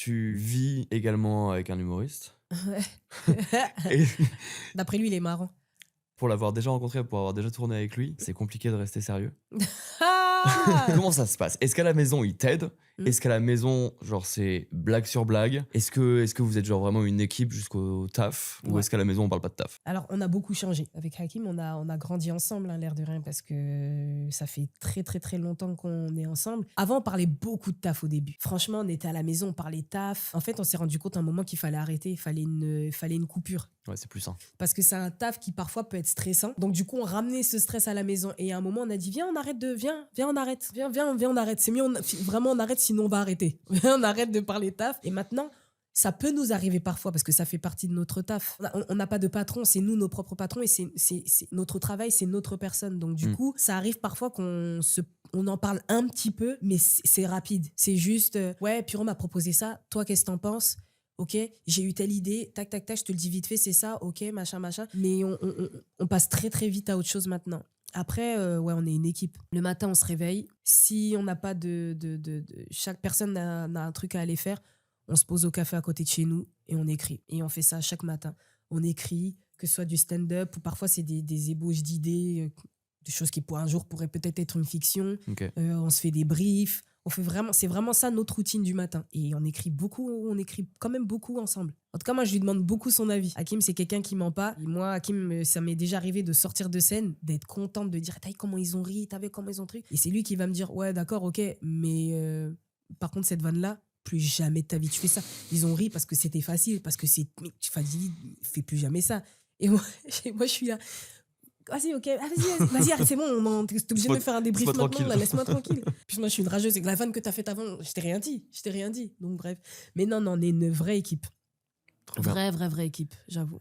tu vis également avec un humoriste. Ouais. Et D'après lui, il est marrant. pour l'avoir déjà rencontré, pour avoir déjà tourné avec lui, c'est compliqué de rester sérieux. Ah Comment ça se passe? Est-ce qu'à la maison, il t'aide? Hmm. Est-ce qu'à la maison, genre, c'est blague sur blague? Est-ce que vous êtes genre vraiment une équipe jusqu'au taf? Ou Ouais. est-ce qu'à la maison, on parle pas de taf? Alors, on a beaucoup changé. Avec Hakim, on a grandi ensemble, hein, l'air de rien, parce que ça fait très, très, très longtemps qu'on est ensemble. Avant, on parlait beaucoup de taf au début. Franchement, on était à la maison, on parlait taf. En fait, on s'est rendu compte à un moment qu'il fallait arrêter, il fallait une coupure. Ouais, c'est plus sain. Parce que c'est un taf qui parfois peut être stressant. Donc du coup, on ramenait ce stress à la maison. Et à un moment, on a dit, viens, on arrête viens, on arrête. Viens, on arrête. C'est mieux, vraiment, on arrête, sinon on va arrêter. Viens, on arrête de parler taf. Et maintenant, ça peut nous arriver parfois parce que ça fait partie de notre taf. On n'a pas de patron, c'est nous nos propres patrons et c'est notre travail, c'est notre personne. Donc du coup, ça arrive parfois on en parle un petit peu, mais c'est rapide. C'est juste, ouais, Pierrot m'a proposé ça, toi, qu'est-ce que t'en penses? Ok, j'ai eu telle idée, tac, tac, tac, je te le dis vite fait, c'est ça, ok, machin, machin. Mais on passe très, très vite à autre chose maintenant. Après, ouais, on est une équipe. Le matin, on se réveille. Si on n'a pas chaque personne n'a un truc à aller faire, on se pose au café à côté de chez nous et on écrit. Et on fait ça chaque matin. On écrit, que ce soit du stand-up ou parfois c'est des ébauches d'idées, des choses qui pour un jour pourraient peut-être être une fiction. Ok. On se fait des briefs. C'est vraiment ça notre routine du matin. Et on écrit quand même beaucoup ensemble. En tout cas, moi, je lui demande beaucoup son avis. Hakim, c'est quelqu'un qui ment pas. Et moi, Hakim, ça m'est déjà arrivé de sortir de scène, d'être contente, de dire, t'as vu comment ils ont ri, t'as vu comment ils ont truc. Et c'est lui qui va me dire, ouais, d'accord, ok, mais par contre, cette vanne-là, plus jamais de ta vie tu fais ça. Ils ont ri parce que c'était facile, parce que c'est... Mais vas-y, fais plus jamais ça. Et moi, je suis là... Vas-y, ok, vas-y, arrête, c'est bon, t'es obligé de me faire un débrief laisse-moi maintenant, tranquille. là, laisse-moi tranquille. Puis moi, je suis une rageuse, et que la vanne que t'as faite avant, je t'ai rien dit. Donc bref. Mais non, on est une vraie équipe. Trop bien. Vraie équipe, j'avoue.